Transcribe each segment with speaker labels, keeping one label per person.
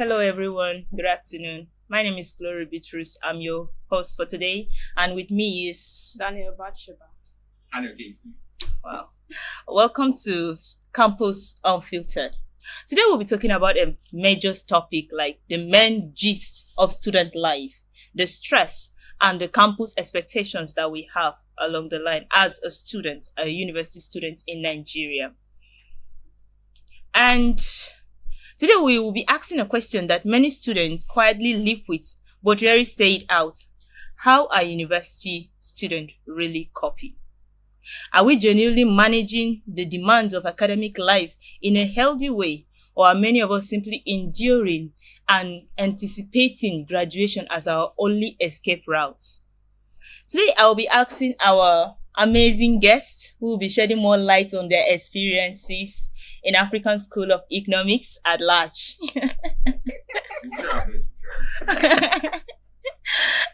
Speaker 1: Hello, everyone. Good afternoon. My name is Glory Beatrice. I'm your host for today, and with me is
Speaker 2: Daniel Bathsheba.
Speaker 3: Daniel Kingsley.
Speaker 1: wow. Welcome to Campus Unfiltered. Today we'll be talking about a major topic like the main gist of student life, the stress, and the campus expectations that we have along the line as a student, a university student in Nigeria. And today we will be asking a question that many students quietly live with but rarely say it out. How are university students really coping? Are we genuinely managing the demands of academic life in a healthy way, or are many of us simply enduring and anticipating graduation as our only escape routes? Today, I will be asking our amazing guests who will be shedding more light on their experiences in African School of Economics at large.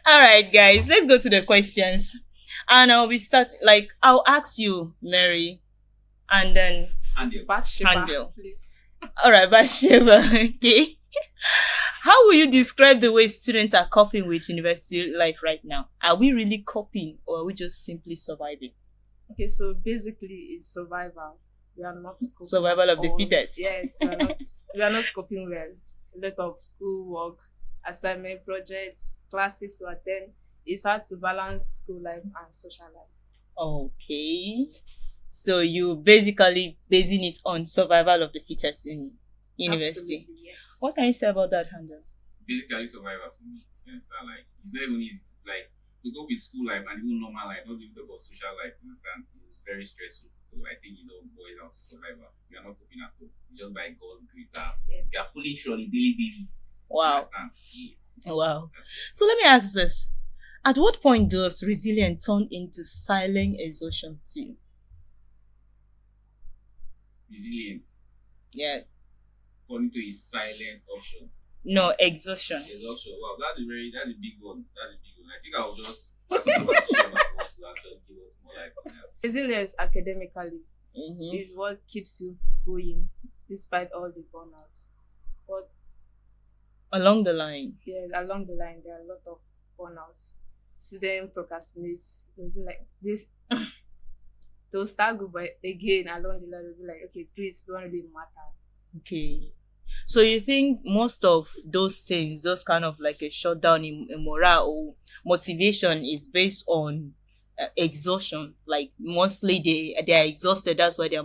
Speaker 1: All right, guys, let's go to the questions. And I'll ask you, Mary, and then
Speaker 2: Bathsheba,
Speaker 1: Handle.
Speaker 2: please.
Speaker 1: all right, Bathsheba, okay. How will you describe the way students are coping with university life right now? Are we really coping, or are we just simply surviving?
Speaker 2: Okay, so basically it's survival. We are not coping
Speaker 1: Survival
Speaker 2: at
Speaker 1: of the
Speaker 2: all.
Speaker 1: fittest.
Speaker 2: Yes, we are not coping well. A lot of school work, assignment projects, classes to attend. It's hard to balance school life and social life.
Speaker 1: Okay. So you basically basing it on survival of the fittest in university.
Speaker 2: Absolutely, yes.
Speaker 1: What can you say about that, Handel?
Speaker 3: Basically, survival for me. You understand? Like, it's not even easy to go with school life and even normal life, not even talk about social life. You understand? It's very stressful. So I think it's all boys down to survival. We are not coping at all. We just by God's grace that
Speaker 2: Yes.
Speaker 3: we are fully through on a daily basis. You
Speaker 1: Wow.
Speaker 3: understand? Yeah,
Speaker 1: Wow.
Speaker 3: that's it.
Speaker 1: So let me ask this. At what point does resilience turn into silent exhaustion to you?
Speaker 3: Resilience.
Speaker 1: Yes.
Speaker 3: Turning to a silent option.
Speaker 1: No, exhaustion.
Speaker 3: Exhaustion. Wow, that's a big one. That's a big one. I think I'll just pass it over to Shema to actually give us more light on that.
Speaker 2: Resilience academically
Speaker 1: Mm-hmm.
Speaker 2: is what keeps you going despite all the burnouts. But
Speaker 1: Along the line.
Speaker 2: yeah, along the line there are a lot of burnouts. Student procrastinates. They'll be like this. They'll start good, but again along the line they'll be like, okay, grades don't really matter.
Speaker 1: Okay. So you think most of those things, those kind of like a shutdown in morale or motivation is based on exhaustion? Like mostly they are exhausted. That's why their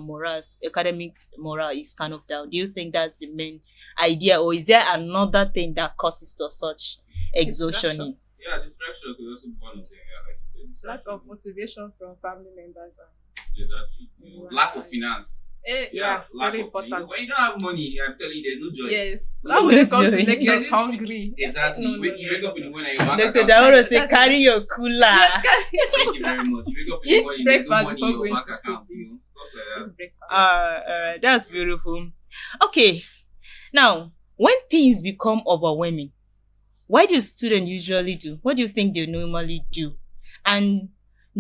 Speaker 1: academic morale is kind of down. Do you think that's the main idea, or is there another thing that causes to such exhaustion?
Speaker 2: Distractions.
Speaker 3: Yeah, distraction could also be one of them. Yeah, like you said.
Speaker 2: Lack
Speaker 3: distraction.
Speaker 2: of motivation from family members and
Speaker 3: Exactly. Lack of finance.
Speaker 2: yeah,
Speaker 3: lack
Speaker 2: very
Speaker 3: of
Speaker 2: important.
Speaker 3: When you don't have money, I'm telling you, there's no joy.
Speaker 2: Yes.
Speaker 3: No
Speaker 2: How would they come to
Speaker 1: joy.
Speaker 2: lectures
Speaker 3: There's this-
Speaker 2: hungry?
Speaker 3: Exactly.
Speaker 2: No,
Speaker 3: you
Speaker 2: no,
Speaker 3: wake
Speaker 2: no,
Speaker 3: up in
Speaker 2: no.
Speaker 3: the morning and your bank
Speaker 1: Dr.
Speaker 3: account-
Speaker 1: Dauro say,
Speaker 2: That's
Speaker 1: carry
Speaker 2: it.
Speaker 1: your cooler.
Speaker 2: Yes,
Speaker 3: Thank you very much. You wake up in the
Speaker 2: Eat
Speaker 3: morning, there's no
Speaker 2: breakfast
Speaker 3: money in
Speaker 2: before
Speaker 3: your
Speaker 2: going
Speaker 3: bank
Speaker 2: to school,
Speaker 3: account,
Speaker 2: please.
Speaker 3: stuff like
Speaker 2: it's
Speaker 3: that.
Speaker 2: breakfast.
Speaker 1: That's beautiful. Okay. Now, when things become overwhelming, what do students usually do? What do you think they normally do? And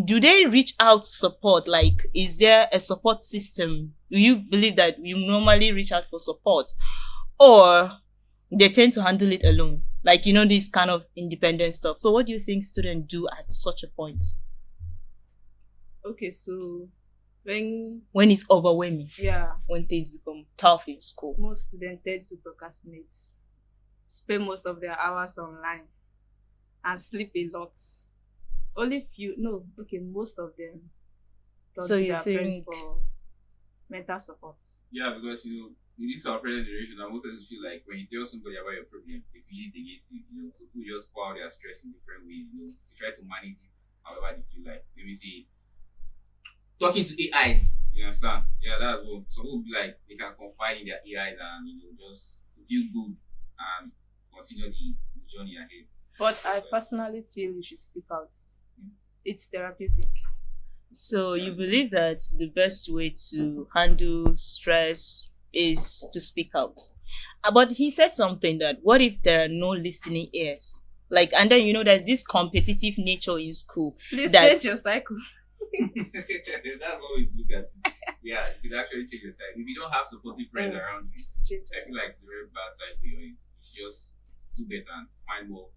Speaker 1: do they reach out support? Like, is there a support system? Do you believe that you normally reach out for support? Or they tend to handle it alone? Like, this kind of independent stuff. So what do you think students do at such a point
Speaker 2: Okay, so when
Speaker 1: when it's overwhelming,
Speaker 2: yeah,
Speaker 1: when things become tough in school?
Speaker 2: most students tend to procrastinate, spend most of their hours online, and sleep a lot. Only few, no, okay, most of them turn
Speaker 1: So
Speaker 2: to
Speaker 1: you
Speaker 2: their parents
Speaker 1: think-
Speaker 2: for mental support.
Speaker 3: Yeah, because in this our present generation, now most people feel like when you tell somebody about your problem, they could use it against you. So people just pour out their stress in different ways. They try to manage it however they feel like. Maybe say talking to AIs. You understand? Yeah, that's what some people be like. They can confide in their AIs and just to feel good and continue the journey ahead.
Speaker 2: But I personally feel you should speak out. It's therapeutic.
Speaker 1: So you believe that the best way to handle stress is to speak out. But he said something that what if there are no listening ears? Like, and then there's this competitive nature in school.
Speaker 2: Please
Speaker 1: That's-
Speaker 2: change your cycle.
Speaker 3: That's what we look at. Yeah, you could actually change your side. If you don't have supportive friends around you,
Speaker 2: Change
Speaker 3: I
Speaker 2: your
Speaker 3: feel like it's a
Speaker 2: cycle.
Speaker 3: very bad side for you. You You should just do better and find more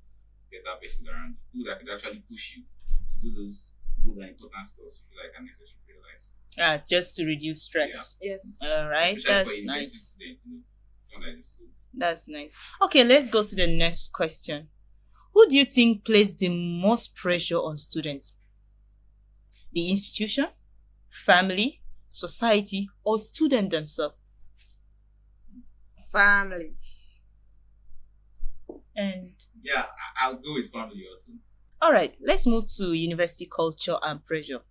Speaker 3: better persons around you, people that could actually push you to do those good and important stuff you feel like are necessary for your life.
Speaker 1: Just to reduce stress.
Speaker 2: Yes.
Speaker 1: All right,
Speaker 3: Especially
Speaker 1: that's
Speaker 3: for university
Speaker 1: nice.
Speaker 3: students, someone like this.
Speaker 1: That's nice. Okay, let's go to the next question. Who do you think places the most pressure on students? The institution, family, society, or student themselves?
Speaker 2: Family.
Speaker 1: And
Speaker 3: Yeah, I'll go with family also.
Speaker 1: all right, let's move to university culture and pressure.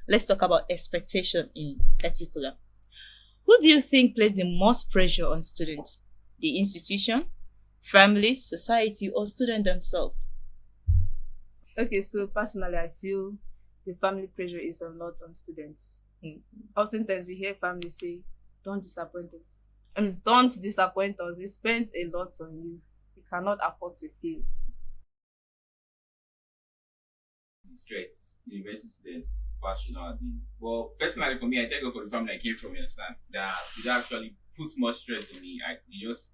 Speaker 1: Let's talk about expectation in particular. Who do you think places the most pressure on students? The institution, family, society, or student themselves?
Speaker 2: Okay, so personally, I feel the family pressure is a lot on students. Oftentimes, we hear families say, "Don't disappoint us. Don't disappoint us. We spent a lot on you. We cannot afford to fail."
Speaker 3: The stress, university students, passion nowadays. Well, personally for me, I thank God for the family I came from, you understand, that they don't actually put much stress on me.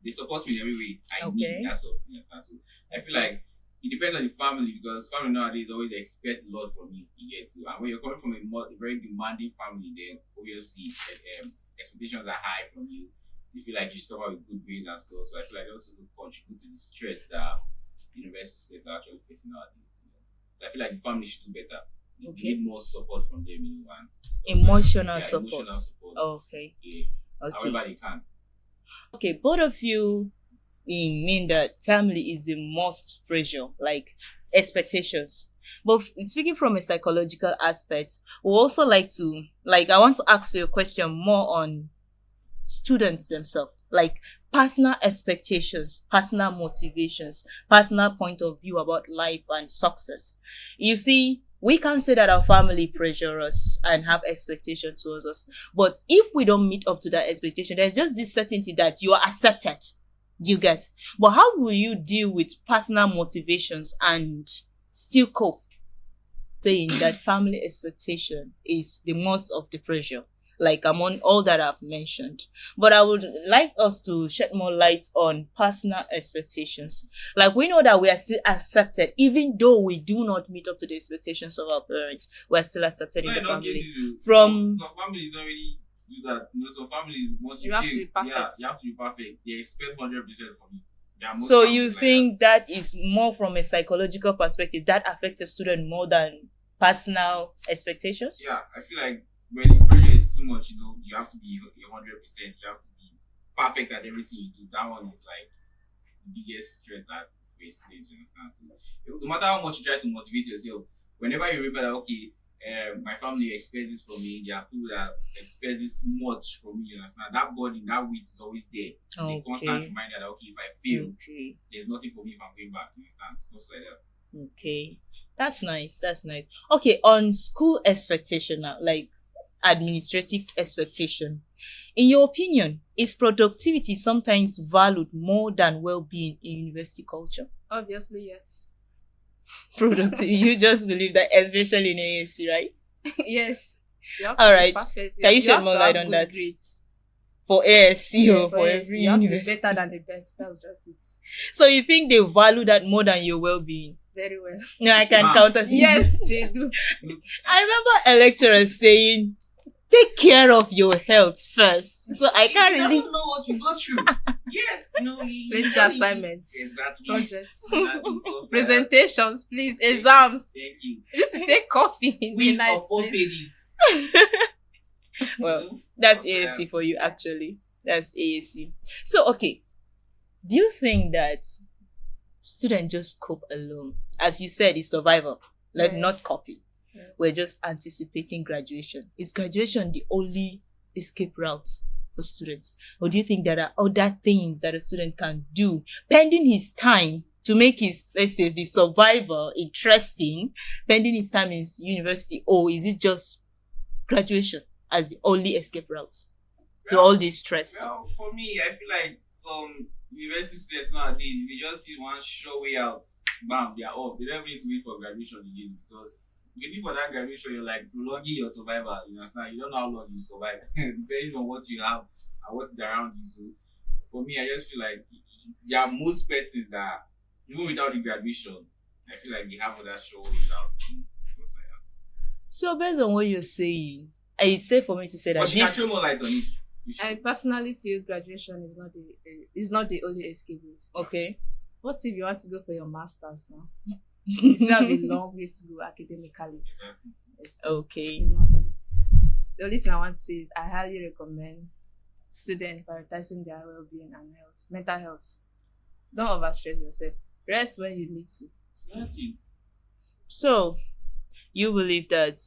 Speaker 3: They support me in every way I
Speaker 1: Okay.
Speaker 3: need, that sort of thing, you understand. So I feel like it depends on the family, because family nowadays always expect a lot from you, you get to. And when you're coming from a very demanding family, then obviously expectations are high from you. You feel like you should come out with good grades and stuff. So I feel like they also contribute to the stress that university students are actually facing nowadays. So I feel like the family should do better. You
Speaker 1: Okay.
Speaker 3: need more support from them, and stuff
Speaker 1: Emotional
Speaker 3: like,
Speaker 1: support.
Speaker 3: Emotional support.
Speaker 1: Okay.
Speaker 3: Yeah.
Speaker 1: Okay.
Speaker 3: However they can.
Speaker 1: Okay, both of you mean that family is the most pressure, like expectations. But speaking from a psychological aspect, we also like to, I want to ask you a question more on students themselves, like personal expectations, personal motivations, personal point of view about life and success. You see, we can say that our family pressure us and have expectation towards us. But if we don't meet up to that expectation, there's just this certainty that you are accepted. Do you get? But how will you deal with personal motivations and still cope? Saying that family expectation is the most of the pressure, like among all that I've mentioned. But I would like us to shed more light on personal expectations. Like, we know that we are still accepted, even though we do not meet up to the expectations of our parents. We are still accepted in the family. From
Speaker 3: some families don't really do that. Some families, once
Speaker 2: You
Speaker 3: you
Speaker 2: have
Speaker 3: fail,
Speaker 2: to be perfect.
Speaker 3: Yeah, you have to be perfect. They expect 100% from you. There are most
Speaker 1: so
Speaker 3: families
Speaker 1: you
Speaker 3: like
Speaker 1: think that is more from a psychological perspective that affects a student more than personal expectations?
Speaker 3: that? Yeah, I feel like when the pressure is too much, you have to be 100%. You have to be perfect at everything you do. That one is like the biggest stress that face students, you understand? So, no matter how much you try to motivate yourself, whenever you remember that, okay, my family expects this from me, there are people that expect this much from me, you understand? That burden, that weight is always there. It's a constant reminder that, okay, if I fail, there's nothing for me if I'm going back, you understand? Stuff like that.
Speaker 1: Okay. That's nice. Okay, on school expectation now, like administrative expectation. In your opinion, is productivity sometimes valued more than well-being in university culture?
Speaker 2: Obviously, yes.
Speaker 1: Productivity, you just believe that, especially in AAC, right?
Speaker 2: Yes. You have
Speaker 1: All
Speaker 2: to be
Speaker 1: right.
Speaker 2: perfect.
Speaker 1: Can you shed
Speaker 2: have
Speaker 1: more
Speaker 2: to
Speaker 1: light
Speaker 2: have
Speaker 1: on
Speaker 2: good
Speaker 1: that?
Speaker 2: grades.
Speaker 1: For ASC
Speaker 2: Yeah,
Speaker 1: or for
Speaker 2: yes,
Speaker 1: every
Speaker 2: you have to be
Speaker 1: university.
Speaker 2: better than the best. That's just it.
Speaker 1: So you think they value that more than your well-being?
Speaker 2: Very well.
Speaker 1: No, I can
Speaker 3: Ah.
Speaker 1: counter.
Speaker 2: Yes, they do.
Speaker 1: I remember a lecturer saying, take care of your health first. So I can't
Speaker 3: He
Speaker 1: really.
Speaker 3: doesn't know what we go through. Yes,
Speaker 2: Plenty assignments.
Speaker 3: Exactly.
Speaker 2: Projects.
Speaker 3: Exactly, stuff like that.
Speaker 2: Presentations, please. Exams.
Speaker 3: Thank you.
Speaker 2: This is take coffee in the
Speaker 3: Quiz
Speaker 2: night.
Speaker 3: of 4
Speaker 2: please.
Speaker 3: pages.
Speaker 1: Well, that's
Speaker 3: Stuff like
Speaker 1: AAC
Speaker 3: that.
Speaker 1: for you, actually. That's AAC. So, okay. Do you think that students just cope alone? As you said, it's survival. Like,
Speaker 2: Yeah.
Speaker 1: not copy.
Speaker 2: Yes.
Speaker 1: We're just anticipating graduation. Is graduation the only escape route for students? Or do you think there are other things that a student can do pending his time to make his, let's say, the survival interesting, pending his time in university? Or is it just graduation as the only escape route to all this stress?
Speaker 3: Well, for me, I feel like some university students nowadays, if you just see one sure way out, bam, they are off. They don't even need to wait for graduation again, because waiting for that graduation, you're like prolonging your survival. You understand? You don't know how long you survive, depending on what you have and what is around you. So, for me, I just feel like there are most persons that even without the graduation, I feel like they have other show without things like that.
Speaker 1: So based on what you're saying, it's safe for me to say that
Speaker 3: But she can
Speaker 1: this.
Speaker 3: throw more light on it. You should.
Speaker 2: I personally feel graduation is not the only escape route.
Speaker 1: Okay.
Speaker 2: What if you want to go for your masters now? You still have a long way to go academically.
Speaker 3: Exactly.
Speaker 2: Yes.
Speaker 1: Okay.
Speaker 2: It's not the only thing I want to say is I highly recommend students prioritizing their well-being and health, mental health. Don't overstress yourself. Rest when you need to.
Speaker 3: Exactly.
Speaker 1: So, you believe that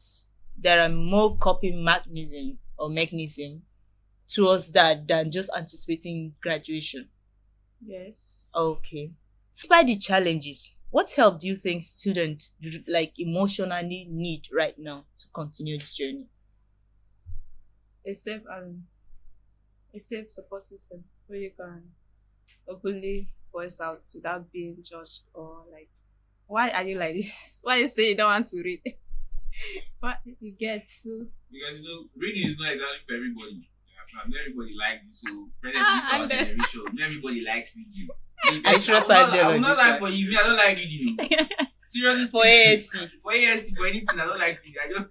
Speaker 1: there are more coping mechanism towards that than just anticipating graduation?
Speaker 2: Yes.
Speaker 1: Okay. Despite the challenges, what help do you think students emotionally need right now to continue this journey?
Speaker 2: A safe support system where you can openly voice out without being judged or like, why are you like this? Why you say you don't want to read? What you get so
Speaker 3: Because reading is not exactly for everybody. You understand? Not everybody likes this. So, presently,
Speaker 2: Ah,
Speaker 3: our
Speaker 2: and then-
Speaker 3: generation, not everybody likes reading.
Speaker 1: I trust our
Speaker 3: I will not
Speaker 1: this
Speaker 3: lie
Speaker 1: one.
Speaker 3: for you. Me, I don't like reading. Seriously,
Speaker 1: For
Speaker 3: speaking,
Speaker 1: ASC.
Speaker 3: for ASC, for anything, I don't like reading.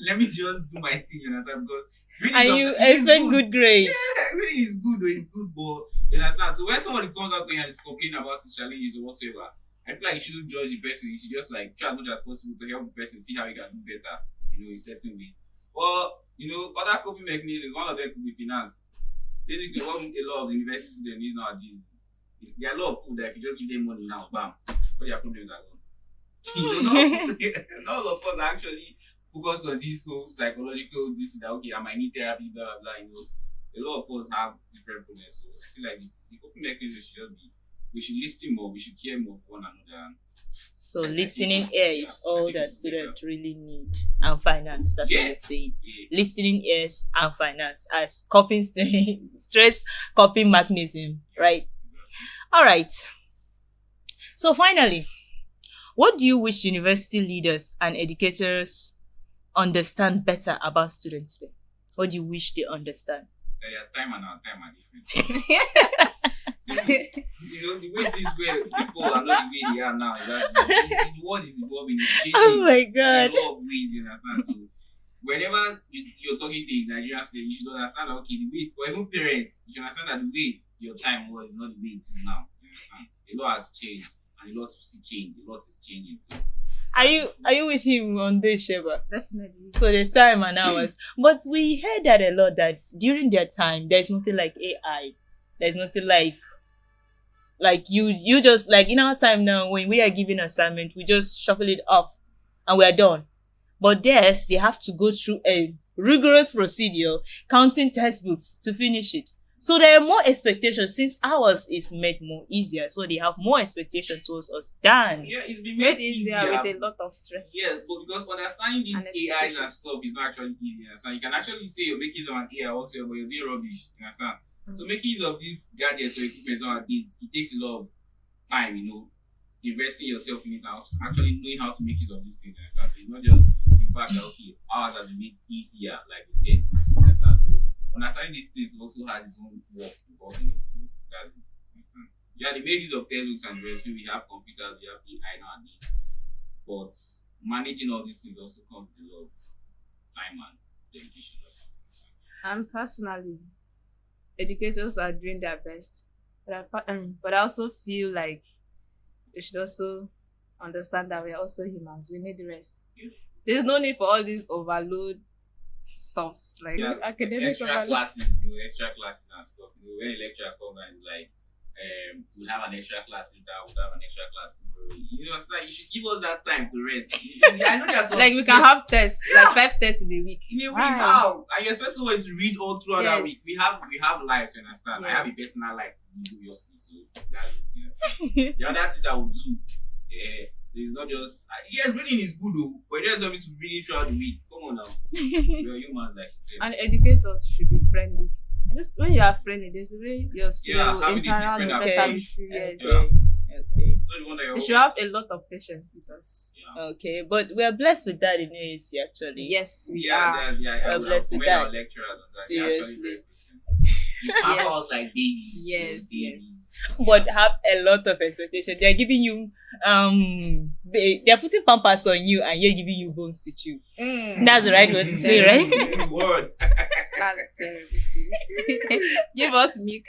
Speaker 3: Let me just do my thing. You understand? Because reading
Speaker 1: And
Speaker 3: is
Speaker 1: you
Speaker 3: it is
Speaker 1: expect good grades.
Speaker 3: Yeah, reading is good, though. It's good, but you understand. So when somebody comes out there and is complaining about his challenges or whatsoever, I feel like you shouldn't judge the person. You should just like try as much as possible to help the person see how he can do better. In certain ways. Well, other coping mechanisms. One of them could be finance. Basically, what a lot of the university students need nowadays. There are a lot of people that if you just give them money now, bam, all their problems are gone. Not all of us are actually focused on this whole psychological, this that okay, I might need therapy, blah blah blah. A lot of us have different problems, so I feel like the coping mechanism should just be we should listen more, we should care more for one another.
Speaker 1: So
Speaker 3: I think
Speaker 1: listening
Speaker 3: yeah,
Speaker 1: ear is
Speaker 3: I
Speaker 1: all
Speaker 3: think
Speaker 1: that
Speaker 3: it's
Speaker 1: students really need, and finance. That's what
Speaker 3: Yeah.
Speaker 1: you're saying.
Speaker 3: Yeah.
Speaker 1: Listening ears and finance as coping stress coping mechanism, right? All right. So finally, what do you wish university leaders and educators understand better about students today? What do you wish they understand?
Speaker 3: That their time and our time are different. The way things were before are not the way they are now. The world is evolving, it's changing.
Speaker 1: Oh my
Speaker 3: In
Speaker 1: god.
Speaker 3: a lot of ways, you understand? So, whenever you're talking to a Nigerian state, you should understand that, okay, the way, or even parents, you should understand that the way your time was not the way it is now. You understand? A lot has changed, and a lot will still change. A lot is changing. So,
Speaker 1: Are you with him on this, Sheba?
Speaker 2: definitely.
Speaker 1: So the time and hours. But we heard that a lot that during their time there's nothing like AI. There's nothing like you just like in our time now when we are given assignment, we just shuffle it off and we are done. But theirs, they have to go through a rigorous procedure, counting textbooks to finish it. So there are more expectations since ours is made more easier. So they have more expectation towards us than
Speaker 3: yeah, it's been
Speaker 2: Made
Speaker 3: made
Speaker 2: easier with a lot of stress.
Speaker 3: Yes, but because understanding these
Speaker 2: And
Speaker 3: AIs and
Speaker 2: expectations.
Speaker 3: stuff is not actually easy. You understand? You can actually say you're making use of an AI also, but you're doing rubbish. You understand? So making use of these gadgets or equipment nowadays, it takes a lot of time, investing yourself in it and actually knowing how to make use of these things. You understand? So it's not just the fact that okay, ours have been made easier, like you said. You understand? So understanding these things also has its own work involved in it. So that's it. You understand? Yeah, they made use of textbooks and the rest. We have computers, we have AI nowadays. But managing all these things also comes with a lot of time and dedication.
Speaker 2: And personally, educators are doing their best, but I also feel like we should also understand that we are also humans. We need rest.
Speaker 3: Yes.
Speaker 2: There's no need for all these overload stuffs like
Speaker 3: Yeah,
Speaker 2: academic
Speaker 3: extra
Speaker 2: overload.
Speaker 3: classes, extra classes and stuff. When a lecturer comes and is like, we'll have an extra class later, we'll have an extra class tomorrow. It's like you should give us that time to rest. I know there's some
Speaker 2: Like we can have tests, like 5 tests in a week.
Speaker 3: in a week
Speaker 2: Why?
Speaker 3: how? And you're supposed to read all throughout that week.
Speaker 2: Yes.
Speaker 3: We have lives, you understand? I have a
Speaker 2: Yes.
Speaker 3: personal life to live, obviously, so that's it. The other things I will do. So it's not just yes, reading is good though, but it doesn't mean to read throughout the week. Come on now. You're human, like you said.
Speaker 2: And educators should be friendly. Just when you are friendly, there's a way your student will
Speaker 3: having a
Speaker 2: interact
Speaker 3: different
Speaker 2: better
Speaker 1: approach.
Speaker 2: with you. Yes.
Speaker 3: Yeah.
Speaker 1: Okay.
Speaker 3: Not the one that you're
Speaker 2: They should have
Speaker 3: always-
Speaker 2: a lot of patience with us.
Speaker 3: Yeah.
Speaker 1: Okay. But we are blessed with that in ASC actually.
Speaker 2: Yes, we
Speaker 3: Yeah,
Speaker 2: are.
Speaker 3: I would
Speaker 1: blessed with
Speaker 3: commend our
Speaker 1: that.
Speaker 3: lecturers on that. They're actually
Speaker 1: Seriously.
Speaker 3: very patient. You pamper us like babies.
Speaker 2: Yes,
Speaker 3: babies.
Speaker 2: yes.
Speaker 1: but have a lot of expectation. They're giving you they're putting pampers on you and you're giving you bones to chew. That's the right word to say, right?
Speaker 3: Word.
Speaker 2: That's terrible. Give us milk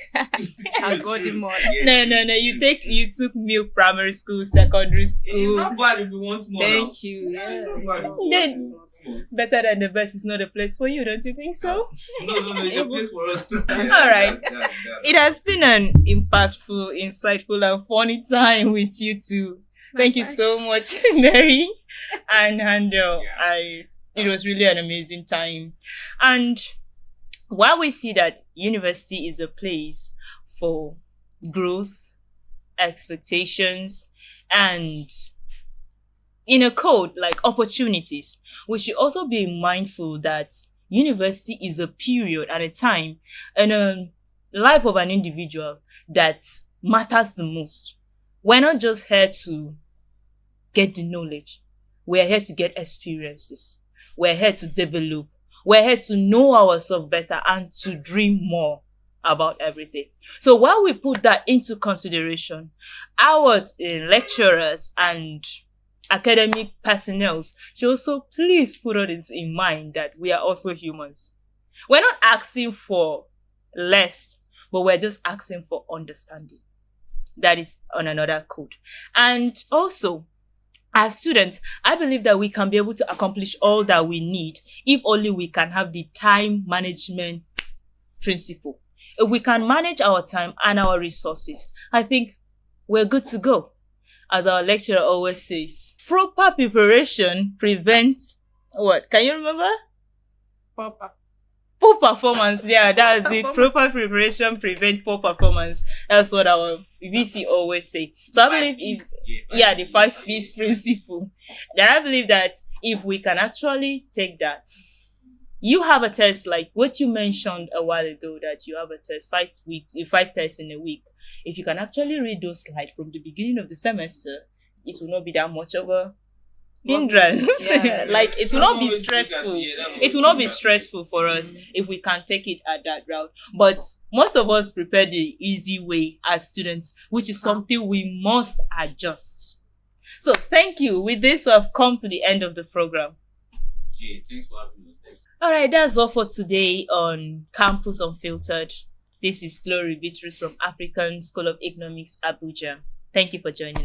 Speaker 2: and golden more.
Speaker 1: No. You took milk primary school, secondary
Speaker 3: It's
Speaker 1: school.
Speaker 3: not bad if you want more.
Speaker 2: Thank you.
Speaker 3: Now.
Speaker 2: Yeah.
Speaker 3: It's not bad if you
Speaker 1: Then-
Speaker 3: want more.
Speaker 1: Better than the best is not a place for you, don't you think so?
Speaker 3: No. It's a place for us.
Speaker 1: All right. It has been an impactful, insightful, and funny time with you two. Thank you so much, Mary and Handel.
Speaker 3: Yeah.
Speaker 1: It was really an amazing time. And while we see that university is a place for growth, expectations, and in a code like opportunities, we should also be mindful that university is a period and a time in a life of an individual that matters the most. We're not just here to get the knowledge. We're here to get experiences. We're here to develop. We're here to know ourselves better and to dream more about everything. So while we put that into consideration, our lecturers and academic personnel should also please put it in mind that we are also humans. We're not asking for less, but we're just asking for understanding. That is on another code. And also, as students, I believe that we can be able to accomplish all that we need if only we can have the time management principle. If we can manage our time and our resources, I think we're good to go. As our lecturer always says, proper preparation prevents what? Can you remember?
Speaker 2: Papa.
Speaker 1: Poor performance. Yeah, that's it. Proper preparation prevents poor performance. That's what our VC always say. So I believe the 5 P's principle. Then I believe that if we can actually take that, you have a test like what you mentioned a while ago, that you have a test 5 tests in a week. If you can actually read those slides from the beginning of the semester, it will not be that much of a hindrance.
Speaker 2: Yeah.
Speaker 1: Like it will not be stressful. It will not be stressful for us if we can take it at that route. But most of us prepare the easy way as students, which is something we must adjust. So thank you. With this, we have come to the end of the program.
Speaker 3: Okay, thanks for having us.
Speaker 1: All right, that's all for today on Campus Unfiltered. This is Glory Beatrice from African School of Economics, Abuja. Thank you for joining us.